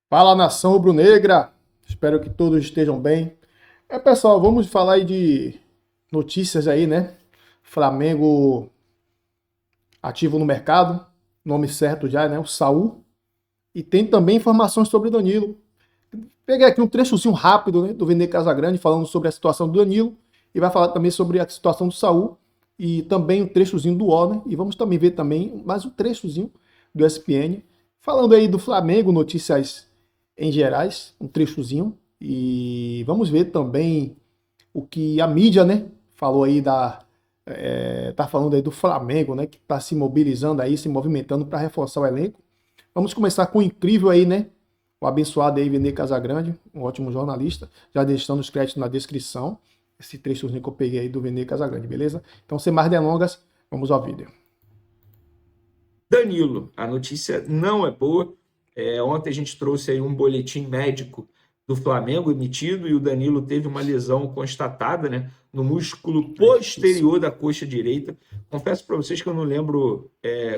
Fala, nação rubro-negra. Espero que todos estejam bem. Pessoal, vamos falar aí de notícias aí, né? Flamengo ativo no mercado, nome certo já, né? O Saul. E tem também informações sobre o Danilo. Peguei aqui um trechozinho rápido, né, do Vene Casagrande falando sobre a situação do Danilo e vai falar também sobre a situação do Saul e também um trechozinho do O, né? E vamos também ver também mais um trechozinho do ESPN falando aí do Flamengo, notícias em gerais, um trechozinho e vamos ver também o que a mídia, né, falou aí tá falando aí do Flamengo, né, que tá se mobilizando aí, se movimentando para reforçar o elenco. Vamos começar com o incrível aí, né? O abençoado aí, Vene Casagrande, um ótimo jornalista, já deixando os créditos na descrição. Esse trechozinho que eu peguei aí do Vene Casagrande, beleza? Então, sem mais delongas, vamos ao vídeo. Danilo, a notícia não é boa. Ontem a gente trouxe aí um boletim médico do Flamengo emitido e o Danilo teve uma lesão constatada, né, no músculo posterior da coxa direita. Confesso para vocês que eu não lembro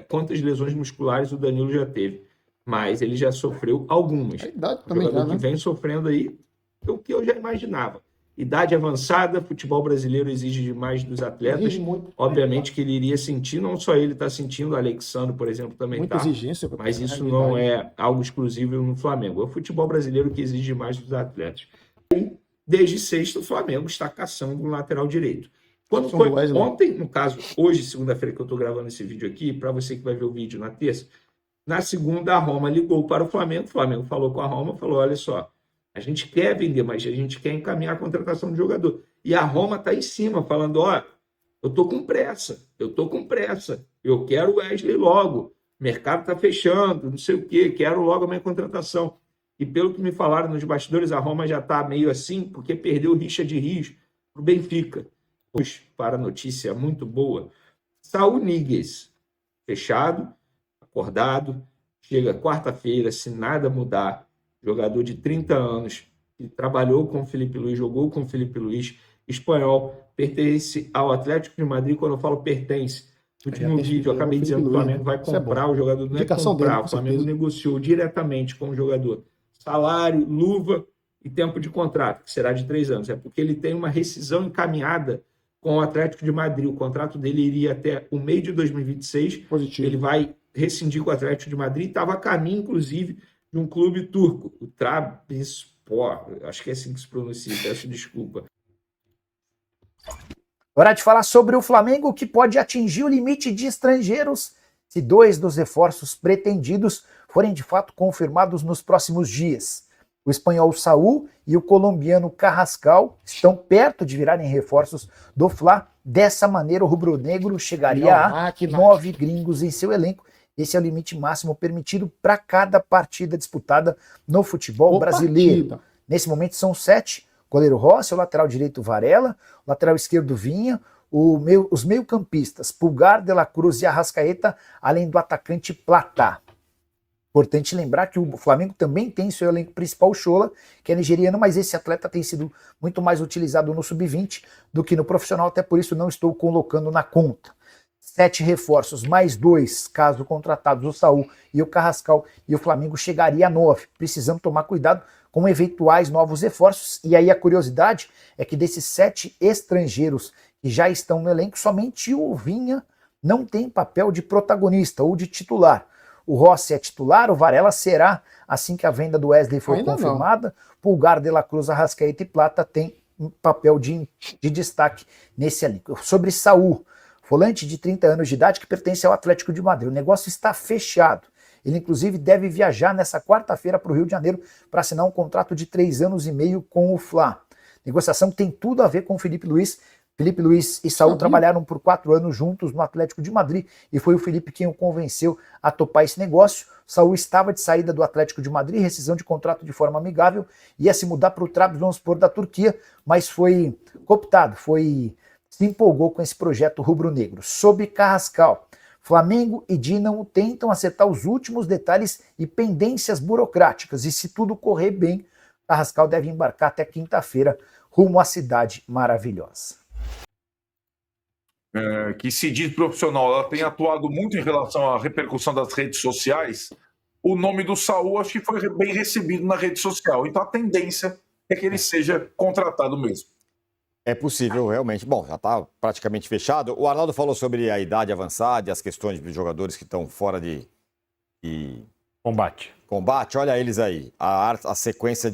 quantas lesões musculares o Danilo já teve, mas ele já sofreu algumas. A idade Um também jogador já, que né? vem sofrendo aí o que eu já imaginava. Idade avançada, futebol brasileiro exige demais dos atletas. Exige muito. Obviamente que ele iria sentir, não só ele está sentindo, o Alexandre, por exemplo, também Muita está, exigência mas na isso não realidade. é algo exclusivo no Flamengo. É o futebol brasileiro que exige mais dos atletas. Desde sexta, o Flamengo está caçando um lateral direito. Quando São do foi Wesley. ontem, no caso, hoje, segunda-feira, que eu estou gravando esse vídeo aqui, para você que vai ver o vídeo na terça, na segunda, a Roma ligou para o Flamengo falou com a Roma, falou: olha só, a gente quer vender, mas a gente quer encaminhar a contratação do jogador. E a Roma está em cima, falando: ó, eu estou com pressa, eu quero o Wesley logo, o mercado está fechando, não sei o quê, quero logo a minha contratação. E pelo que me falaram nos bastidores, a Roma já está meio assim, porque perdeu o Richard Rios para o Benfica. Pois, para a notícia muito boa, Saul Níguez, fechado, acordado, chega quarta-feira, se nada mudar, jogador de 30 anos, que trabalhou com o Felipe Luiz, jogou com o Felipe Luiz, espanhol, pertence ao Atlético de Madrid. Quando eu falo pertence, no Já último tem vídeo eu o acabei Felipe dizendo que o Luiz, né? Flamengo vai Isso é bom. comprar o jogador, não é Indicação dele, comprar, com o Flamengo certeza. negociou diretamente com o jogador salário, luva e tempo de contrato, que será de 3 anos. É porque ele tem uma rescisão encaminhada com o Atlético de Madrid. O contrato dele iria até o meio de 2026. Positivo. Ele vai rescindir com o Atlético de Madrid. Estava a caminho, inclusive, de um clube turco, o Trabzonspor. Acho que é assim que se pronuncia, peço desculpa. Hora de falar sobre o Flamengo, que pode atingir o limite de estrangeiros se 2 dos reforços pretendidos forem de fato confirmados nos próximos dias. O espanhol Saúl e o colombiano Carrascal estão perto de virarem reforços do Fla. Dessa maneira, o rubro-negro chegaria a 9 gringos em seu elenco. Esse é o limite máximo permitido para cada partida disputada no futebol brasileiro. Nesse momento são 7. Goleiro Rossi, o lateral direito Varela, o lateral esquerdo Vinha, os meio-campistas Pulgar, De La Cruz e Arrascaeta, além do atacante Platá. Importante lembrar que o Flamengo também tem seu elenco principal, o Shola, que é nigeriano, mas esse atleta tem sido muito mais utilizado no sub-20 do que no profissional, até por isso não estou colocando na conta. 7 reforços, mais 2, caso contratados, o Saúl e o Carrascal, e o Flamengo chegaria a 9. Precisamos tomar cuidado com eventuais novos reforços, e aí a curiosidade é que desses 7 estrangeiros que já estão no elenco, somente o Vinha não tem papel de protagonista ou de titular. O Rossi é titular, o Varela será, assim que a venda do Wesley for confirmada. Pulgar, De La Cruz, Arrascaeta e Plata tem um papel de destaque nesse elenco. Sobre Saúl, volante de 30 anos de idade que pertence ao Atlético de Madrid. O negócio está fechado. Ele, inclusive, deve viajar nessa quarta-feira para o Rio de Janeiro para assinar um contrato de 3 anos e meio com o Fla. Negociação que tem tudo a ver com o Felipe Luiz. Felipe Luiz e Saúl trabalharam por 4 anos juntos no Atlético de Madrid e foi o Felipe quem o convenceu a topar esse negócio. Saúl estava de saída do Atlético de Madrid, rescisão de contrato de forma amigável, ia se mudar para o Trabzonspor da Turquia, mas foi cooptado, se empolgou com esse projeto rubro-negro. Sobre Carrascal, Flamengo e Dinamo tentam acertar os últimos detalhes e pendências burocráticas, e se tudo correr bem, Carrascal deve embarcar até quinta-feira rumo à cidade maravilhosa. Que se diz profissional, ela tem atuado muito em relação à repercussão das redes sociais, o nome do Saul acho que foi bem recebido na rede social. Então a tendência é que ele seja contratado mesmo. É possível, realmente. Bom, já está praticamente fechado. O Arnaldo falou sobre a idade avançada e as questões dos jogadores que estão fora de combate. Olha eles aí. A sequência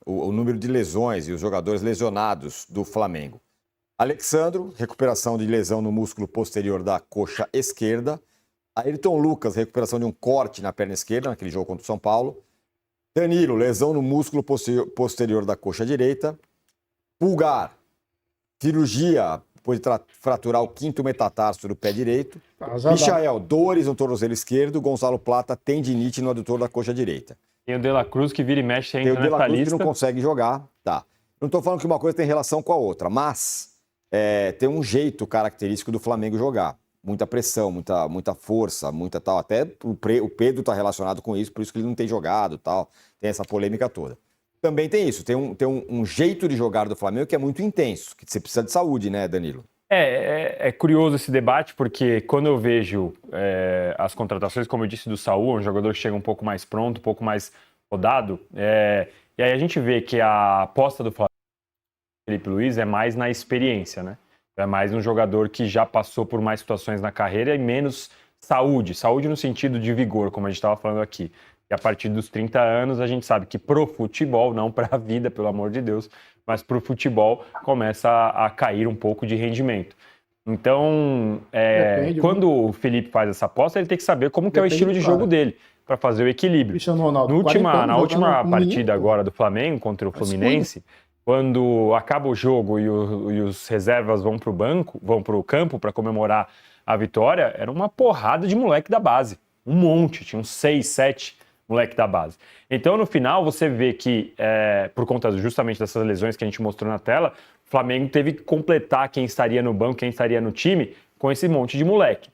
o número de lesões e os jogadores lesionados do Flamengo. Alexandro, recuperação de lesão no músculo posterior da coxa esquerda. Ayrton Lucas, recuperação de um corte na perna esquerda, naquele jogo contra o São Paulo. Danilo, lesão no músculo posterior da coxa direita. Pulgar, cirurgia, depois de fraturar o 5º metatarso do pé direito. Michael, dores no tornozelo esquerdo. Gonzalo Plata, tendinite no adutor da coxa direita. Tem o De La Cruz que vira e mexe Tem o De La Cruz que não consegue jogar. Tá. Não estou falando que uma coisa tem relação com a outra, mas tem um jeito característico do Flamengo jogar. Muita pressão, muita força, muita tal. Até o Pedro está relacionado com isso, por isso que ele não tem jogado, tal. Tem essa polêmica toda. Também tem isso, tem um jeito de jogar do Flamengo que é muito intenso, que você precisa de saúde, né, Danilo? É curioso esse debate, porque quando eu vejo as contratações, como eu disse, do Saul, um jogador que chega um pouco mais pronto, um pouco mais rodado, e aí a gente vê que a aposta do Flamengo, Felipe Luiz, é mais na experiência, né? É mais um jogador que já passou por mais situações na carreira e menos saúde no sentido de vigor, como a gente estava falando aqui. E a partir dos 30 anos, a gente sabe que pro futebol, não para a vida, pelo amor de Deus, mas pro futebol começa a cair um pouco de rendimento. Então, quando o Felipe faz essa aposta, ele tem que saber como que é o estilo de jogo dele, para fazer o equilíbrio. Cristiano Ronaldo, Na última partida agora do Flamengo contra o Fluminense, quando acaba o jogo e os reservas vão para o campo para comemorar a vitória, era uma porrada de moleque da base. Um monte, tinha uns 6, 7 moleque da base. Então, no final, você vê que, por conta justamente dessas lesões que a gente mostrou na tela, o Flamengo teve que completar quem estaria no banco, quem estaria no time, com esse monte de moleque.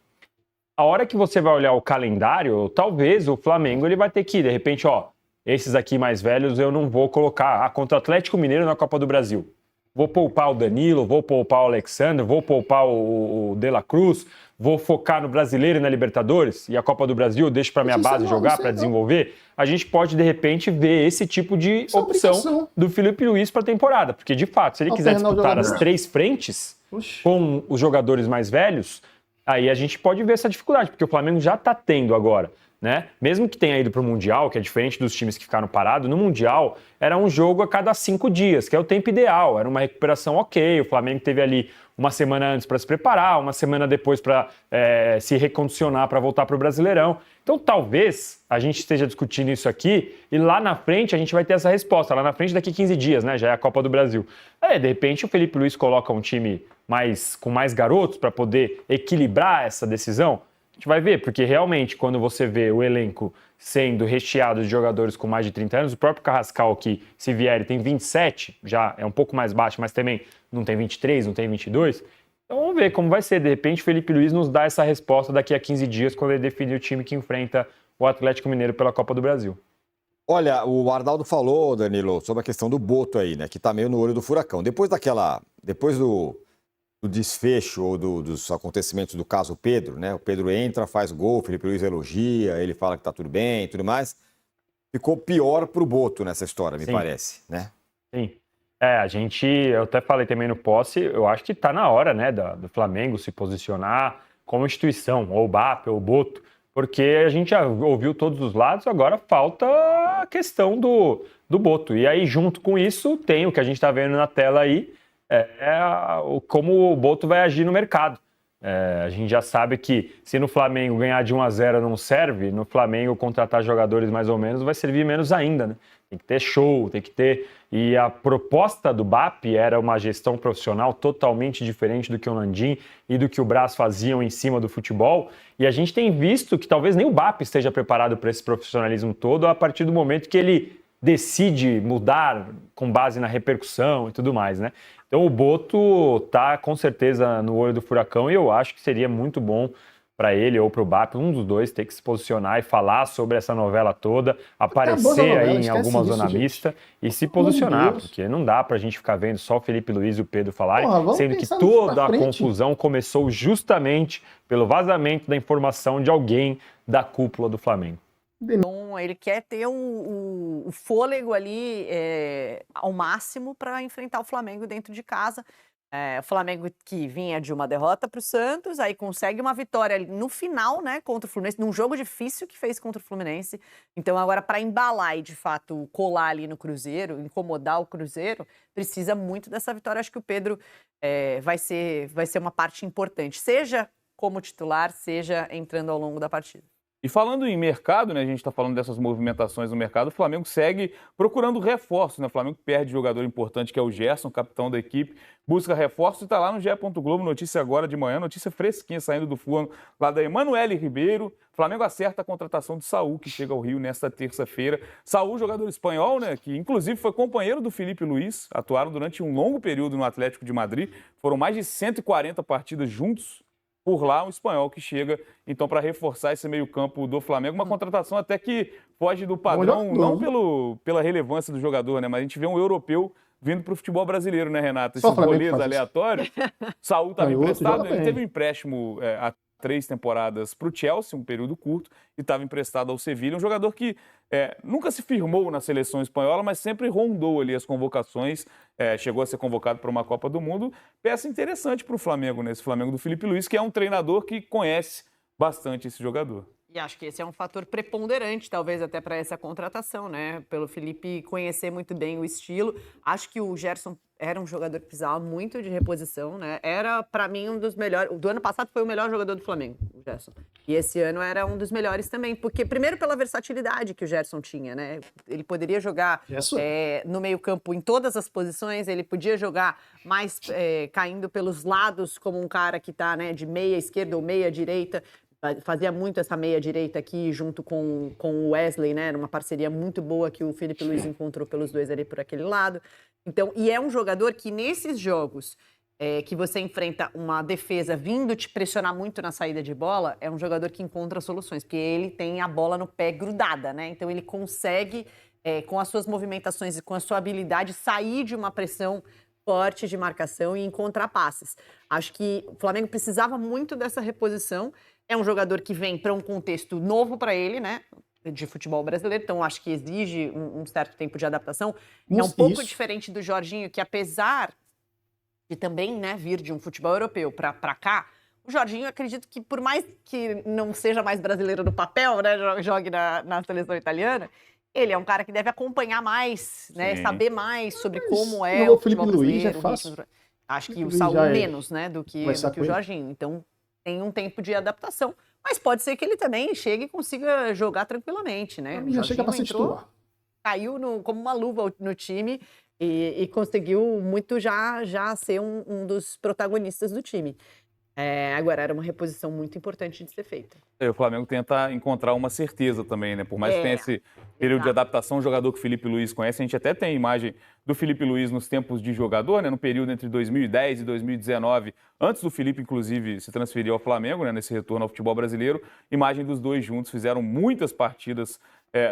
A hora que você vai olhar o calendário, talvez o Flamengo ele vai ter que, de repente, esses aqui mais velhos eu não vou colocar contra o Atlético Mineiro na Copa do Brasil. Vou poupar o Danilo, vou poupar o Alexandre, vou poupar o De La Cruz, vou focar no Brasileiro e na Libertadores, e a Copa do Brasil eu deixo para minha base jogar, para desenvolver. A gente pode, de repente, ver esse tipo de opção do Felipe Luiz para a temporada. Porque, de fato, se ele quiser disputar as 3 frentes com os jogadores mais velhos, aí a gente pode ver essa dificuldade, porque o Flamengo já está tendo agora. Né? Mesmo que tenha ido para o Mundial, que é diferente dos times que ficaram parados, no Mundial era um jogo a cada 5 dias, que é o tempo ideal, era uma recuperação ok, o Flamengo teve ali uma semana antes para se preparar, uma semana depois para se recondicionar para voltar para o Brasileirão. Então talvez a gente esteja discutindo isso aqui e lá na frente a gente vai ter essa resposta, lá na frente daqui 15 dias, né? Já é a Copa do Brasil. De repente o Felipe Luiz coloca um time com mais garotos para poder equilibrar essa decisão. A gente vai ver, porque realmente quando você vê o elenco sendo recheado de jogadores com mais de 30 anos, o próprio Carrascal, que se vier tem 27, já é um pouco mais baixo, mas também não tem 23, não tem 22. Então vamos ver como vai ser. De repente o Felipe Luiz nos dá essa resposta daqui a 15 dias, quando ele definir o time que enfrenta o Atlético Mineiro pela Copa do Brasil. Olha, o Arnaldo falou, Danilo, sobre a questão do Boto aí, né, que tá meio no olho do furacão. Depois do desfecho ou dos acontecimentos do caso Pedro, né? O Pedro entra, faz gol, o Felipe Luiz elogia, ele fala que tá tudo bem e tudo mais. Ficou pior pro Boto nessa história, me parece, né? Sim. Eu até falei também no posse, eu acho que tá na hora, né, do Flamengo se posicionar como instituição, ou o BAP, ou o Boto, porque a gente já ouviu todos os lados, agora falta a questão do Boto. E aí, junto com isso, tem o que a gente tá vendo na tela aí, como o Boto vai agir no mercado. A gente já sabe que se no Flamengo ganhar de 1-0 não serve, no Flamengo contratar jogadores mais ou menos vai servir menos ainda, né? Tem que ter show, tem que ter... E a proposta do BAP era uma gestão profissional totalmente diferente do que o Landim e do que o Braz faziam em cima do futebol. E a gente tem visto que talvez nem o BAP esteja preparado para esse profissionalismo todo a partir do momento que ele decide mudar com base na repercussão e tudo mais, né? Então o Boto tá com certeza no olho do furacão e eu acho que seria muito bom para ele ou para o BAP, um dos dois, ter que se posicionar e falar sobre essa novela toda, aparecer aí em alguma zona mista e se posicionar, porque não dá para a gente ficar vendo só o Felipe Luiz e o Pedro falarem, sendo que toda a confusão começou justamente pelo vazamento da informação de alguém da cúpula do Flamengo. Então, Então, ele quer ter o fôlego ali ao máximo para enfrentar o Flamengo dentro de casa. O Flamengo que vinha de uma derrota para o Santos, aí consegue uma vitória ali no final, né, contra o Fluminense, num jogo difícil que fez contra o Fluminense. Então, agora, para embalar e, de fato, colar ali no Cruzeiro, incomodar o Cruzeiro, precisa muito dessa vitória. Acho que o Pedro vai ser uma parte importante, seja como titular, seja entrando ao longo da partida. E falando em mercado, né, a gente está falando dessas movimentações no mercado, o Flamengo segue procurando reforços, né? O Flamengo perde jogador importante que é o Gerson, capitão da equipe, busca reforços e está lá no GE. Globo, notícia agora de manhã, notícia fresquinha saindo do forno lá da Emanuele Ribeiro. O Flamengo acerta a contratação de Saúl, que chega ao Rio nesta terça-feira. Saúl, jogador espanhol, né, que inclusive foi companheiro do Felipe Luiz, atuaram durante um longo período no Atlético de Madrid, foram mais de 140 partidas juntos. Por lá, um espanhol que chega, então, para reforçar esse meio-campo do Flamengo. Uma contratação até que foge do padrão, não pela relevância do jogador, né? Mas a gente vê um europeu vindo para o futebol brasileiro, né, Renato? Esses goleiros aleatórios. Saúl estava emprestado, ele teve um empréstimo há 3 temporadas para o Chelsea, um período curto, e estava emprestado ao Sevilha. Um jogador que nunca se firmou na seleção espanhola, mas sempre rondou ali as convocações, chegou a ser convocado para uma Copa do Mundo. Peça interessante para o Flamengo, né? Esse Flamengo do Felipe Luiz, que é um treinador que conhece bastante esse jogador. E acho que esse é um fator preponderante, talvez, até para essa contratação, né? Pelo Felipe conhecer muito bem o estilo. Acho que o Gerson era um jogador que precisava muito de reposição, né? Era, para mim, um dos melhores. Do ano passado foi o melhor jogador do Flamengo, o Gerson. E esse ano era um dos melhores também, porque, primeiro, pela versatilidade que o Gerson tinha, né? Ele poderia jogar no meio-campo em todas as posições, ele podia jogar mais caindo pelos lados, como um cara que está, né, de meia esquerda ou meia direita. Fazia muito essa meia-direita aqui junto com o Wesley, né? Era uma parceria muito boa que o Felipe Luiz encontrou pelos dois ali por aquele lado. Então, e é um jogador que nesses jogos que você enfrenta uma defesa vindo te pressionar muito na saída de bola, é um jogador que encontra soluções, porque ele tem a bola no pé grudada, né? Então ele consegue, com as suas movimentações e com a sua habilidade, sair de uma pressão forte de marcação e encontrar passes. Acho que o Flamengo precisava muito dessa reposição. É um jogador que vem para um contexto novo para ele, né? De futebol brasileiro, então acho que exige um certo tempo de adaptação. É um pouco diferente do Jorginho, que apesar de também, né, vir de um futebol europeu para cá, o Jorginho, acredito que por mais que não seja mais brasileiro no papel, né, jogue na seleção italiana, ele é um cara que deve acompanhar mais, né, saber mais sobre como é o futebol brasileiro. Luiz é fácil. Acho que o Saúl menos, né, do que o Jorginho. Então tem um tempo de adaptação, mas pode ser que ele também chegue e consiga jogar tranquilamente, né? Já chega para se titular. Caiu como uma luva no time e conseguiu muito já ser um dos protagonistas do time. Agora, era uma reposição muito importante de ser feita. O Flamengo tenta encontrar uma certeza também, né? Por mais que tenha esse período de adaptação, o jogador que o Felipe Luiz conhece, a gente até tem a imagem do Felipe Luiz nos tempos de jogador, né? No período entre 2010 e 2019, antes do Felipe, inclusive, se transferir ao Flamengo, né? Nesse retorno ao futebol brasileiro, imagem dos dois juntos, fizeram muitas partidas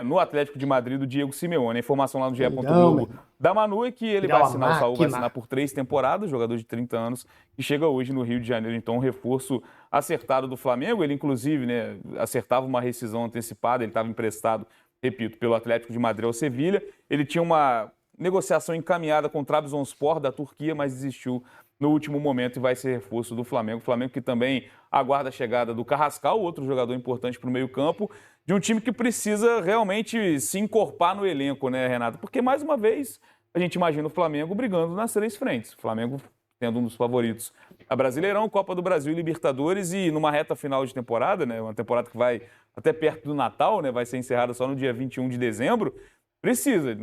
no Atlético de Madrid do Diego Simeone. A informação lá no GE. Globo da Manu é que ele vai assinar, o Saúl vai assinar por 3 temporadas, jogador de 30 anos, que chega hoje no Rio de Janeiro. Então, um reforço acertado do Flamengo. Ele, inclusive, né, acertava uma rescisão antecipada, ele estava emprestado, repito, pelo Atlético de Madrid ao Sevilha. Ele tinha uma negociação encaminhada com o Trabzonspor da Turquia, mas desistiu no último momento e vai ser reforço do Flamengo. O Flamengo que também aguarda a chegada do Carrascal, outro jogador importante para o meio-campo, de um time que precisa realmente se encorpar no elenco, né, Renato? Porque, mais uma vez, a gente imagina o Flamengo brigando nas 3 frentes. O Flamengo sendo um dos favoritos a Brasileirão, Copa do Brasil e Libertadores, e numa reta final de temporada, né, uma temporada que vai até perto do Natal, né, vai ser encerrada só no dia 21 de dezembro, precisa,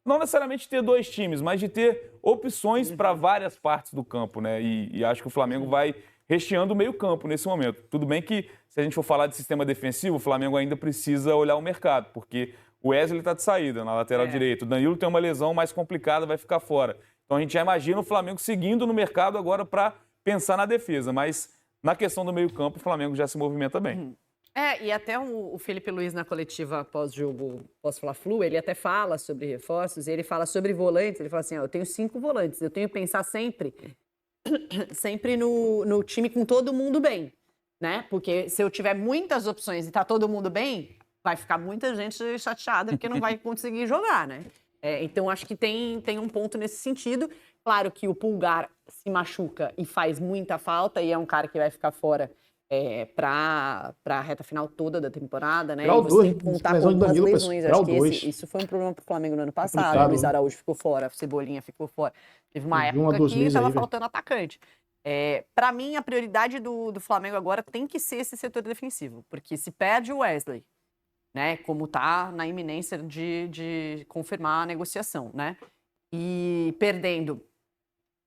não necessariamente ter 2 times, mas de ter opções para várias partes do campo, né? E acho que o Flamengo vai recheando o meio-campo nesse momento. Tudo bem que, se a gente for falar de sistema defensivo, o Flamengo ainda precisa olhar o mercado, porque o Wesley está de saída na lateral direita, o Danilo tem uma lesão mais complicada, vai ficar fora. Então a gente já imagina o Flamengo seguindo no mercado agora para pensar na defesa, mas na questão do meio-campo o Flamengo já se movimenta bem. E até o Felipe Luiz na coletiva pós-jogo, pós-Fla-Flu, ele até fala sobre reforços, ele fala sobre volantes, ele fala assim, eu tenho 5 volantes, eu tenho que pensar sempre no time com todo mundo bem, né? Porque se eu tiver muitas opções e tá todo mundo bem, vai ficar muita gente chateada porque não vai conseguir jogar, né? Então, acho que tem um ponto nesse sentido. Claro que o Pulgar se machuca e faz muita falta, e é um cara que vai ficar fora para a reta final toda da temporada, né? Grau E você dois, tem que contar lesão com de algumas Danilo, lesões. grau Acho que dois. isso foi um problema para o Flamengo no ano passado. Complicado, O Luiz né? Araújo ficou fora, o Cebolinha ficou fora. Teve uma De 1 a época 2 que meses estava aí, velho. faltando atacante. Para mim, a prioridade do Flamengo agora tem que ser esse setor defensivo, porque se perde o Wesley, né, como está na iminência de confirmar a negociação, né, e perdendo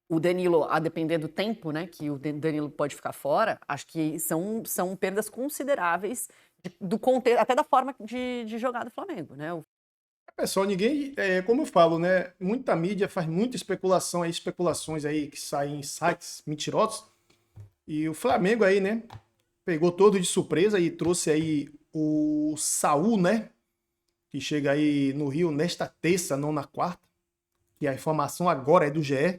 o Danilo, a depender do tempo, né, que o Danilo pode ficar fora, acho que são perdas consideráveis do contexto, até da forma de jogar do Flamengo, né. Pessoal, ninguém, como eu falo, né? Muita mídia faz muita especulação aí, especulações aí que saem em sites mentirosos. E o Flamengo aí, né? Pegou todo de surpresa e trouxe aí o Saul, né? Que chega aí no Rio nesta terça, não na quarta. E a informação agora é do GE.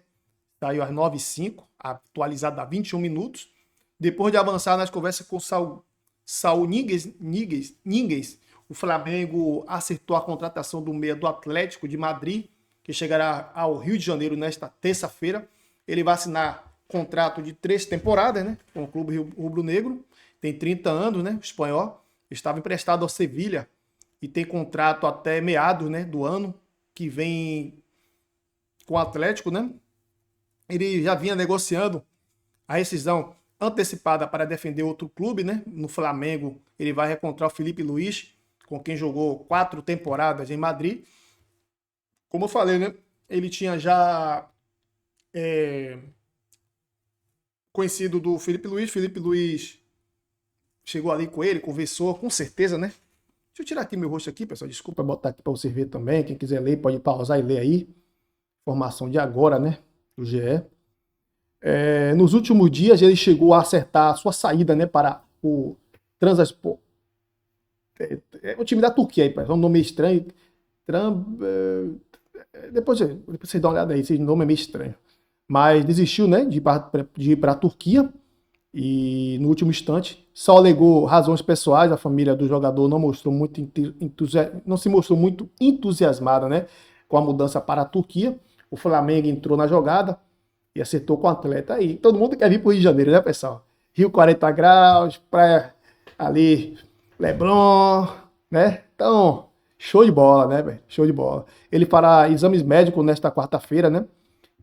Saiu às 9h05, atualizada há 21 minutos. Depois de avançar nas conversas com o Saul Níguez, o Flamengo acertou a contratação do meia do Atlético de Madrid, que chegará ao Rio de Janeiro nesta terça-feira. Ele vai assinar contrato de 3 temporadas, né, com o clube rubro-negro. Tem 30 anos, né, o espanhol. Estava emprestado ao Sevilha e tem contrato até meados, né, do ano que vem com o Atlético, né. Ele já vinha negociando a rescisão antecipada para defender outro clube, né. No Flamengo, ele vai reencontrar o Filipe Luís, com quem jogou 4 temporadas em Madrid. Como eu falei, né? Ele tinha já conhecido do Filipe Luís. Filipe Luís chegou ali com ele, conversou, com certeza, né? Deixa eu tirar aqui meu rosto aqui, pessoal. Desculpa botar aqui para você ver também. Quem quiser ler, pode pausar e ler aí. Informação de agora, né? Do GE. Nos últimos dias, ele chegou a acertar a sua saída, né? Para o Transaspor. O time da Turquia aí, é um nome meio estranho. Depois vocês dão uma olhada aí, esse nome é meio estranho. Mas desistiu, né, de ir para a Turquia. E no último instante, só alegou razões pessoais. A família do jogador não se mostrou muito entusiasmada, né, com a mudança para a Turquia. O Flamengo entrou na jogada e acertou com o atleta aí. Todo mundo quer vir para o Rio de Janeiro, né, pessoal? Rio 40 graus, praia ali, Leblon, né? Então, show de bola, né, velho? Show de bola. Ele fará exames médicos nesta quarta-feira, né?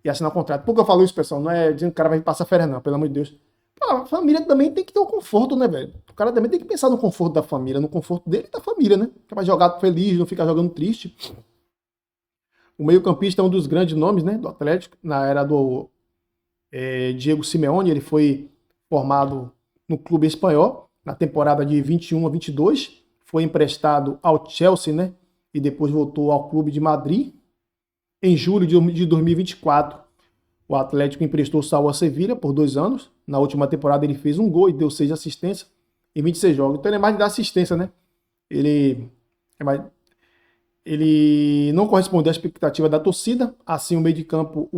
E assinar o contrato. Por que eu falo isso, pessoal? Não é dizendo que o cara vai passar férias, não, pelo amor de Deus. A família também tem que ter o conforto, né, velho? O cara também tem que pensar no conforto da família, no conforto dele e da família, né? Que vai jogar feliz, não ficar jogando triste. O meio-campista é um dos grandes nomes, né, do Atlético, na era do Diego Simeone. Ele foi formado no clube espanhol na temporada de 21 a 22, foi emprestado ao Chelsea, né? E depois voltou ao clube de Madrid. Em julho de 2024, o Atlético emprestou o Saul a Sevilha por 2 anos. Na última temporada ele fez 1 gol e deu 6 assistências em 26 jogos. Então ele é mais de dar assistência, né? Ele não corresponde à expectativa da torcida. Assim, o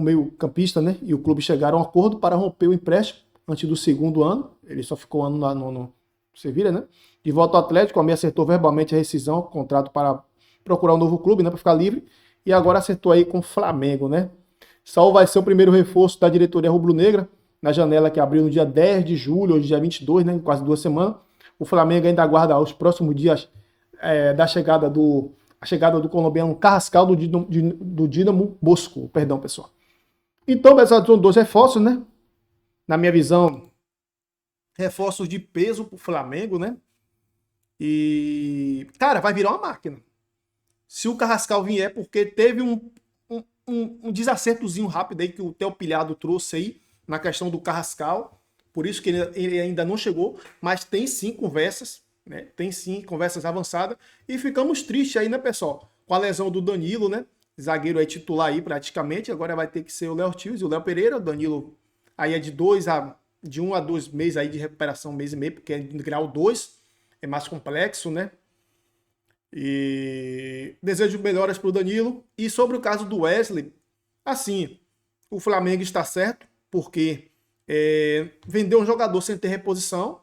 meio-campista, né, e o clube chegaram a um acordo para romper o empréstimo antes do 2º ano. Ele só ficou um ano no Sevilha, né? De volta ao Atlético, a Meia acertou verbalmente a rescisão, contrato para procurar um novo clube, né, para ficar livre. E agora acertou aí com o Flamengo, né? Saul vai ser o primeiro reforço da diretoria rubro-negra na janela que abriu no dia 10 de julho, hoje dia 22, né? Quase 2 semanas. O Flamengo ainda aguarda os próximos dias da chegada do colombiano Carrascal do Dinamo Moscou. Perdão, pessoal. Então, pessoal, são 2 reforços, né? Na minha visão, reforços de peso pro Flamengo, né? E, cara, vai virar uma máquina. Se o Carrascal vier, porque teve um desacertozinho rápido aí que o Theo Pilhado trouxe aí na questão do Carrascal. Por isso que ele ainda não chegou, mas tem sim conversas, né? Tem sim conversas avançadas. E ficamos tristes aí, né, pessoal? Com a lesão do Danilo, né? Zagueiro aí titular aí praticamente. Agora vai ter que ser o Léo Ortiz e o Léo Pereira. O Danilo aí é de 1 a 2 meses aí de recuperação, 1 mês e meio, porque é de grau 2. É mais complexo, né? E desejo melhoras para o Danilo. E sobre o caso do Wesley, assim, o Flamengo está certo, porque vendeu um jogador sem ter reposição,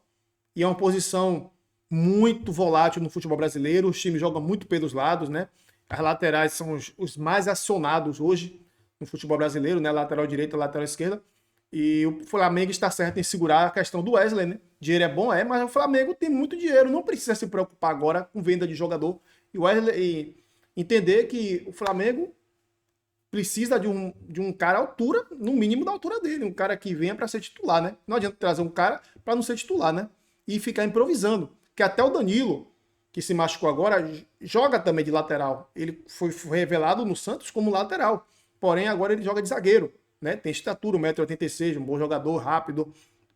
e é uma posição muito volátil no futebol brasileiro, os times jogam muito pelos lados, né? As laterais são os mais acionados hoje no futebol brasileiro, né? Lateral direita, lateral esquerda. E o Flamengo está certo em segurar a questão do Wesley, né? Dinheiro é bom, mas o Flamengo tem muito dinheiro, não precisa se preocupar agora com venda de jogador. E o Wesley entender que o Flamengo precisa de um cara à altura, no mínimo da altura dele, um cara que venha para ser titular, né? Não adianta trazer um cara para não ser titular, né? E ficar improvisando. Que até o Danilo, que se machucou agora, joga também de lateral. Ele foi revelado no Santos como lateral. Porém, agora ele joga de zagueiro, né? Tem estatura, 1,86 m, um bom jogador, rápido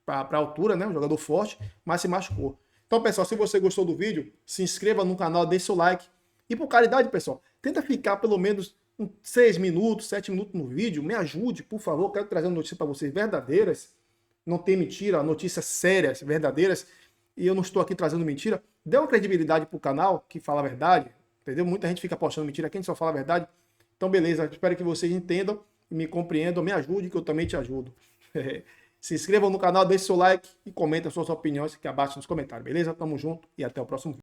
para a altura, né? Um jogador forte, mas se machucou. Então, pessoal, se você gostou do vídeo, se inscreva no canal, deixe seu like. E por caridade, pessoal, tenta ficar pelo menos 6 minutos, 7 minutos no vídeo. Me ajude, por favor. Quero trazer uma notícia para vocês verdadeiras. Não tem mentira, notícias sérias, verdadeiras. E eu não estou aqui trazendo mentira. Dê uma credibilidade pro canal que fala a verdade. Entendeu? Muita gente fica postando mentira aqui, a gente só fala a verdade. Então, beleza. Espero que vocês entendam e me compreendam, me ajudem, que eu também te ajudo. Se inscrevam no canal, deixe seu like e comentem as suas opiniões aqui abaixo nos comentários, beleza? Tamo junto e até o próximo vídeo.